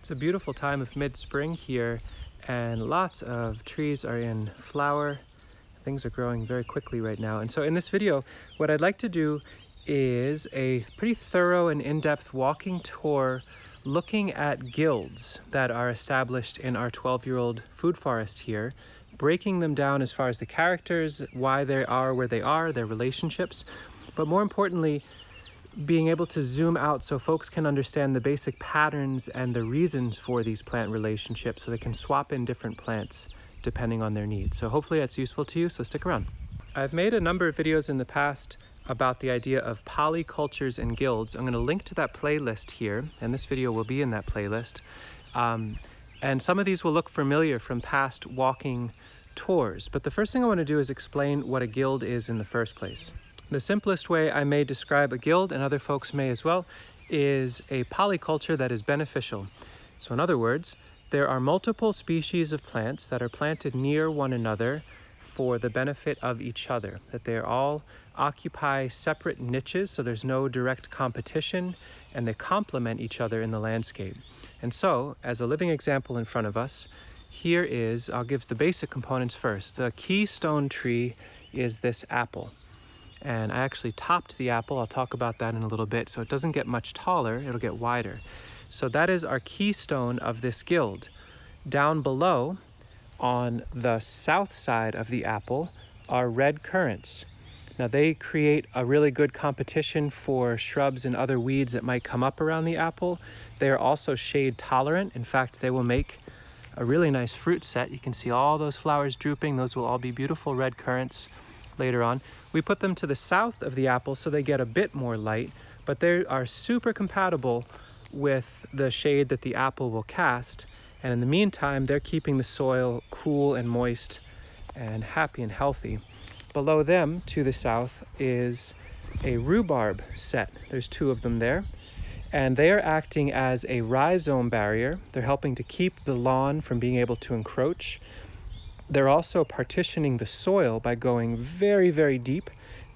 It's a beautiful time of mid-spring here, and lots of trees are in flower. Things are growing very quickly right now. And so in this video, what I'd like to do is a pretty thorough and in-depth walking tour looking at guilds that are established in our 12-year-old food forest here, breaking them down as far as the characters, why they are where they are, their relationships, but more importantly, being able to zoom out so folks can understand the basic patterns and the reasons for these plant relationships so they can swap in different plants depending on their needs. So hopefully that's useful to you, so stick around. I've made a number of videos in the past about the idea of polycultures and guilds. I'm going to link to that playlist here, and this video will be in that playlist. And some of these will look familiar from past walking tours, but the first thing I want to do is explain what a guild is in the first place. The simplest way I may describe a guild, and other folks may as well, is a polyculture that is beneficial. So in other words, there are multiple species of plants that are planted near one another for the benefit of each other, that they all occupy separate niches, so there's no direct competition, and they complement each other in the landscape. And so, as a living example in front of us, here is, I'll give the basic components first. The keystone tree is this apple. And I actually topped the apple. I'll talk about that in a little bit. So it doesn't get much taller, it'll get wider. So that is our keystone of this guild. Down below, on the south side of the apple, are red currants. Now they create a really good competition for shrubs and other weeds that might come up around the apple. They are also shade tolerant. In fact, they will make a really nice fruit set. You can see all those flowers drooping. Those will all be beautiful red currants later on. We put them to the south of the apple so they get a bit more light, but they are super compatible with the shade that the apple will cast. And in the meantime, they're keeping the soil cool and moist and happy and healthy. Below them, to the south, is a rhubarb set. There's two of them there. And they are acting as a rhizome barrier. They're helping to keep the lawn from being able to encroach. They're also partitioning the soil by going very, very deep,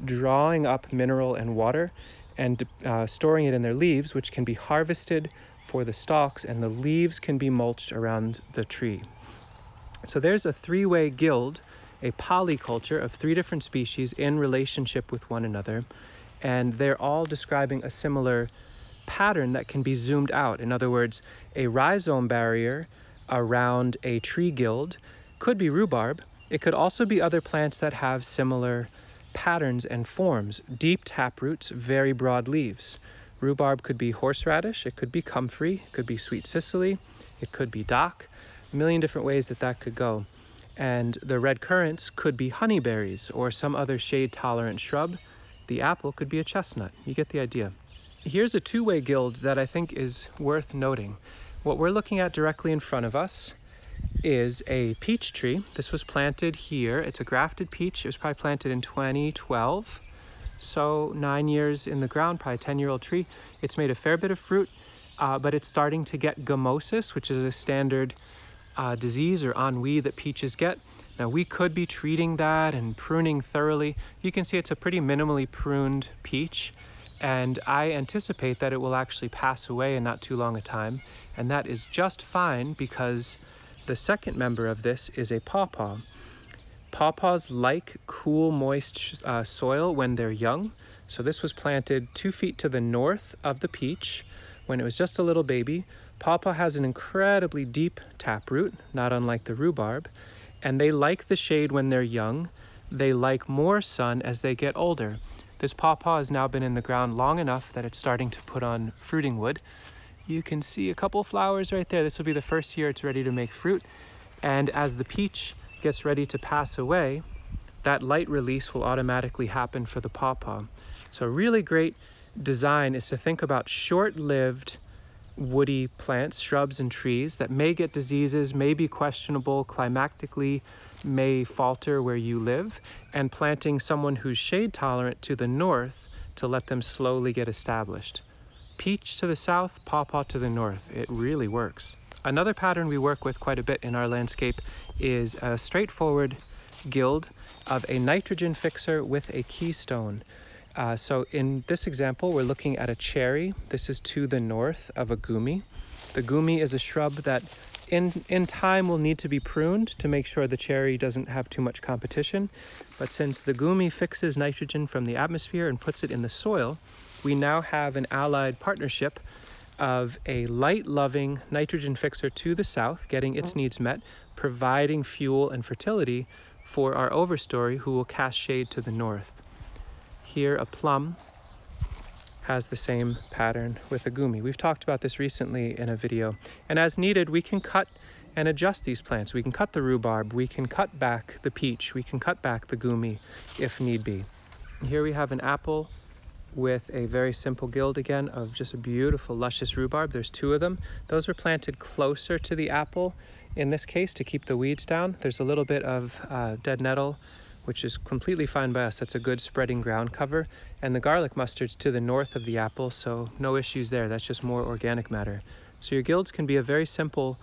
drawing up mineral and water, and storing it in their leaves, which can be harvested for the stalks, and the leaves can be mulched around the tree. So there's a three-way guild, a polyculture of three different species in relationship with one another, and they're all describing a similar pattern that can be zoomed out. In other words, a rhizome barrier around a tree guild could be rhubarb. It could also be other plants that have similar patterns and forms. Deep taproots, very broad leaves. Rhubarb could be horseradish, it could be comfrey, it could be sweet Sicily, it could be dock, a million different ways that could go. And the red currants could be honeyberries or some other shade-tolerant shrub. The apple could be a chestnut. You get the idea. Here's a two-way guild that I think is worth noting. What we're looking at directly in front of us is a peach tree. This was planted here. It's a grafted peach. It was probably planted in 2012. So 9 years in the ground, probably a 10-year-old tree. It's made a fair bit of fruit, but it's starting to get gummosis, which is a standard disease or ennui that peaches get. Now we could be treating that and pruning thoroughly. You can see it's a pretty minimally pruned peach, and I anticipate that it will actually pass away in not too long a time. And that is just fine because the second member of this is a pawpaw. Pawpaws like cool, moist soil when they're young. So this was planted 2 feet to the north of the peach when it was just a little baby. Pawpaw has an incredibly deep taproot, not unlike the rhubarb, and they like the shade when they're young. They like more sun as they get older. This pawpaw has now been in the ground long enough that it's starting to put on fruiting wood. You can see a couple flowers right there. This will be the first year it's ready to make fruit. And as the peach gets ready to pass away, that light release will automatically happen for the pawpaw. So a really great design is to think about short-lived woody plants, shrubs and trees that may get diseases, may be questionable climatically, may falter where you live, and planting someone who's shade tolerant to the north to let them slowly get established. Peach to the south, pawpaw to the north. It really works. Another pattern we work with quite a bit in our landscape is a straightforward guild of a nitrogen fixer with a keystone. So in this example, we're looking at a cherry. This is to the north of a gumi. The gumi is a shrub that in time will need to be pruned to make sure the cherry doesn't have too much competition. But since the gumi fixes nitrogen from the atmosphere and puts it in the soil, we now have an allied partnership of a light-loving nitrogen fixer to the south, getting its needs met, providing fuel and fertility for our overstory, who will cast shade to the north. Here, a plum has the same pattern with a gumi. We've talked about this recently in a video. And as needed, we can cut and adjust these plants. We can cut the rhubarb, we can cut back the peach, we can cut back the gumi if need be. Here we have an apple with a very simple guild again of just a beautiful luscious rhubarb. There's 2 of them. Those were planted closer to the apple in this case to keep the weeds down. There's a little bit of dead nettle, which is completely fine by us. That's a good spreading ground cover. And the garlic mustard's to the north of the apple, so no issues there. That's just more organic matter. So your guilds can be a very simple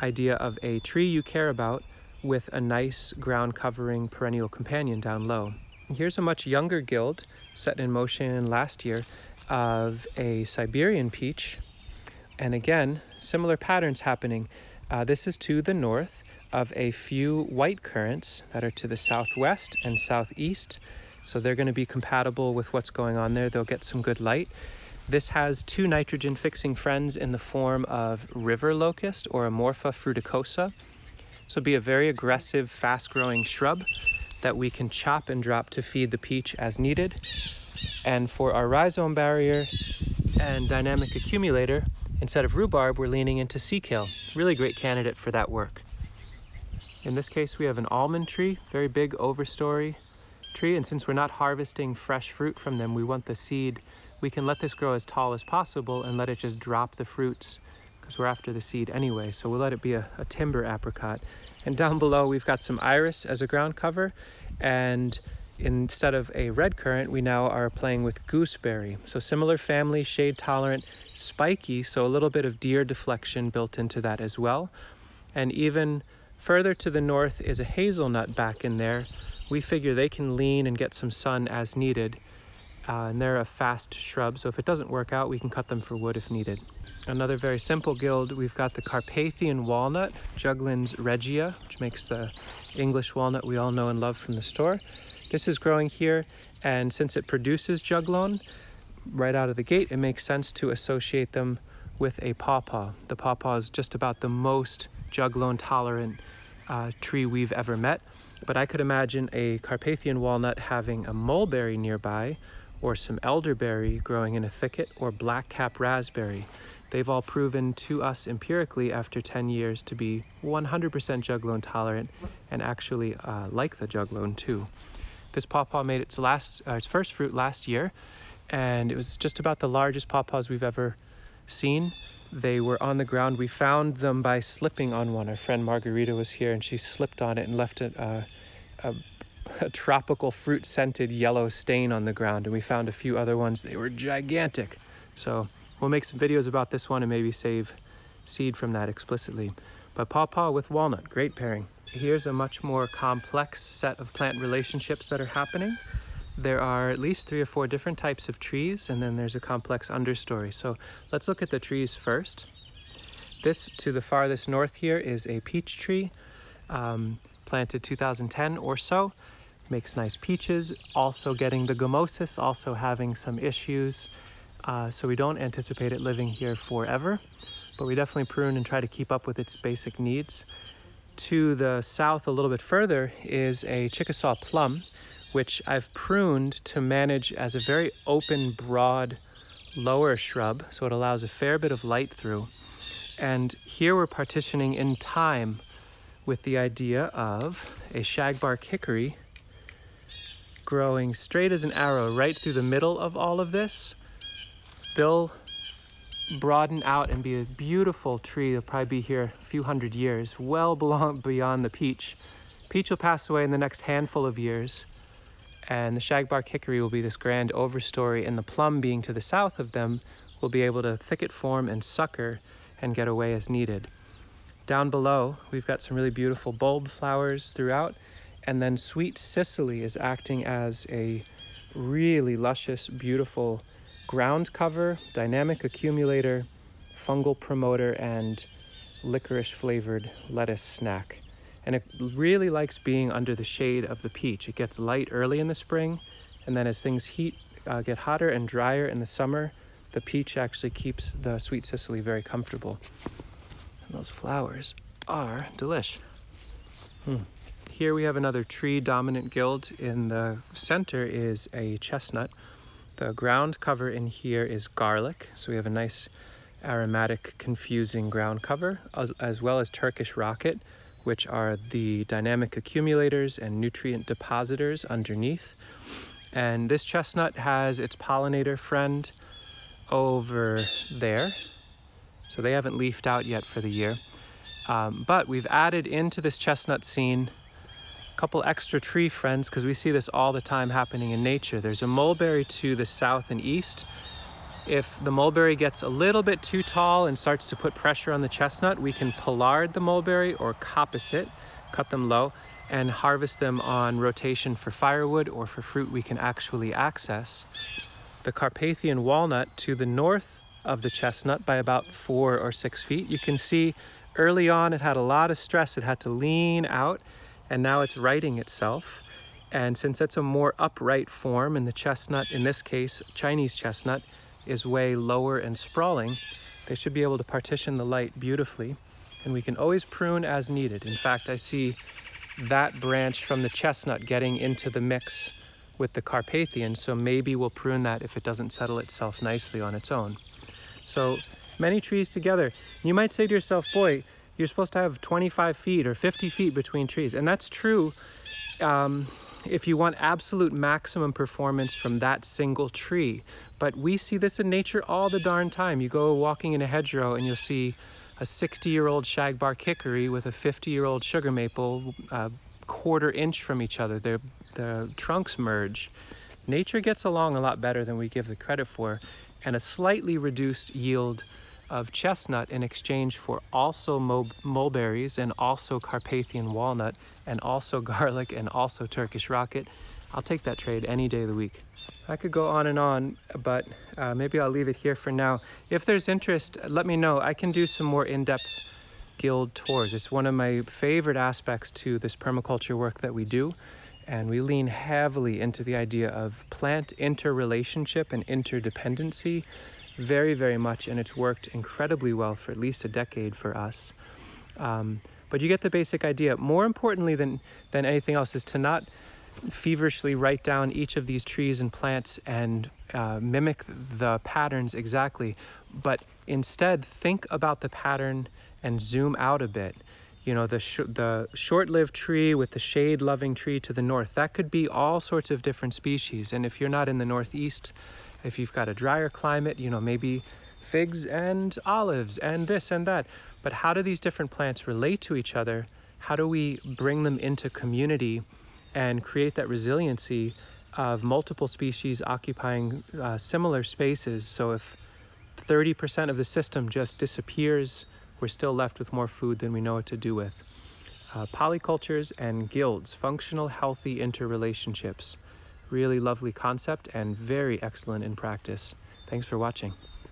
idea of a tree you care about with a nice ground covering perennial companion down low. Here's a much younger guild set in motion last year of a Siberian peach. And again, similar patterns happening. This is to the north of a few white currants that are to the southwest and southeast. So they're going to be compatible with what's going on there. They'll get some good light. This has 2 nitrogen fixing friends in the form of river locust or Amorpha fruticosa. This will be a very aggressive, fast-growing shrub that we can chop and drop to feed the peach as needed. And for our rhizome barrier and dynamic accumulator, instead of rhubarb, we're leaning into sea kale. Really great candidate for that work. In this case, we have an almond tree, very big overstory tree, and since we're not harvesting fresh fruit from them, we want the seed. We can let this grow as tall as possible and let it just drop the fruits because we're after the seed anyway. So we'll let it be a timber apricot. And down below, we've got some iris as a ground cover. And instead of a red currant, we now are playing with gooseberry. So similar family, shade tolerant, spiky, so a little bit of deer deflection built into that as well. And even further to the north is a hazelnut back in there. We figure they can lean and get some sun as needed. And they're a fast shrub, so if it doesn't work out, we can cut them for wood if needed. Another very simple guild, we've got the Carpathian walnut, Juglans regia, which makes the English walnut we all know and love from the store. This is growing here, and since it produces juglone right out of the gate, it makes sense to associate them with a pawpaw. The pawpaw is just about the most juglone tolerant tree we've ever met, but I could imagine a Carpathian walnut having a mulberry nearby, or some elderberry growing in a thicket, or blackcap raspberry. They've all proven to us empirically after 10 years to be 100% juglone tolerant and actually like the juglone too. This pawpaw made its first fruit last year, and it was just about the largest pawpaws we've ever seen. They were on the ground. We found them by slipping on one. Our friend Margarita was here and she slipped on it and left a tropical fruit scented yellow stain on the ground, and we found a few other ones. They were gigantic. So we'll make some videos about this one and maybe save seed from that explicitly. But pawpaw with walnut, great pairing. Here's a much more complex set of plant relationships that are happening. There are at least 3 or 4 different types of trees, and then there's a complex understory. So let's look at the trees first. This to the farthest north here is a peach tree, planted 2010 or so. Makes nice peaches, also getting the gummosis, also having some issues. So we don't anticipate it living here forever, but we definitely prune and try to keep up with its basic needs. To the south a little bit further is a Chickasaw plum, which I've pruned to manage as a very open, broad, lower shrub, so it allows a fair bit of light through. And here we're partitioning in time with the idea of a shagbark hickory growing straight as an arrow right through the middle of all of this. They'll broaden out and be a beautiful tree. They'll probably be here a few hundred years, well beyond the peach. Peach will pass away in the next handful of years, and the shagbark hickory will be this grand overstory, and the plum being to the south of them will be able to thicket form and sucker and get away as needed. Down below, we've got some really beautiful bulb flowers throughout, and then Sweet Sicily is acting as a really luscious, beautiful ground cover, dynamic accumulator fungal promoter and licorice flavored lettuce snack. And it really likes being under the shade of the peach. It gets light early in the spring, and then as things get hotter and drier in the summer, the peach actually keeps the sweet Sicily very comfortable. And those flowers are delish. Here we have another tree dominant guild. In the center is a chestnut. The ground cover in here is garlic, so we have a nice aromatic, confusing ground cover, as well as Turkish rocket, which are the dynamic accumulators and nutrient depositors underneath. And this chestnut has its pollinator friend over there. So they haven't leafed out yet for the year. But we've added into this chestnut scene a couple extra tree friends, because we see this all the time happening in nature. There's a mulberry to the south and east. If the mulberry gets a little bit too tall and starts to put pressure on the chestnut, we can pollard the mulberry or coppice it, cut them low, and harvest them on rotation for firewood or for fruit we can actually access. The Carpathian walnut to the north of the chestnut by about 4 or 6 feet. You can see early on it had a lot of stress. It had to lean out, and now it's righting itself. And since it's a more upright form, and the chestnut, in this case, Chinese chestnut, is way lower and sprawling, they should be able to partition the light beautifully, and we can always prune as needed. In fact, I see that branch from the chestnut getting into the mix with the Carpathian, so maybe we'll prune that if it doesn't settle itself nicely on its own. So many trees together. You might say to yourself, boy, you're supposed to have 25 feet or 50 feet between trees, and that's true if you want absolute maximum performance from that single tree. But we see this in nature all the darn time. You go walking in a hedgerow and you'll see a 60-year-old shagbark hickory with a 50-year-old sugar maple a quarter inch from each other. The trunks merge. Nature gets along a lot better than we give the credit for, and a slightly reduced yield of chestnut in exchange for also mulberries and also Carpathian walnut and also garlic and also Turkish rocket. I'll take that trade any day of the week. I could go on and on, but maybe I'll leave it here for now. If there's interest, let me know. I can do some more in-depth guild tours. It's one of my favorite aspects to this permaculture work that we do, and we lean heavily into the idea of plant interrelationship and interdependency very, very much, and it's worked incredibly well for at least a decade for us. But you get the basic idea. More importantly than anything else is to not feverishly write down each of these trees and plants and mimic the patterns exactly, but instead think about the pattern and zoom out a bit. You know, the short-lived tree with the shade-loving tree to the north, that could be all sorts of different species. And if you're not in the Northeast, if you've got a drier climate, you know, maybe figs and olives and this and that. But how do these different plants relate to each other? How do we bring them into community and create that resiliency of multiple species occupying similar spaces? So if 30% of the system just disappears, we're still left with more food than we know what to do with. Polycultures and guilds, functional, healthy interrelationships. Really lovely concept and very excellent in practice. Thanks for watching.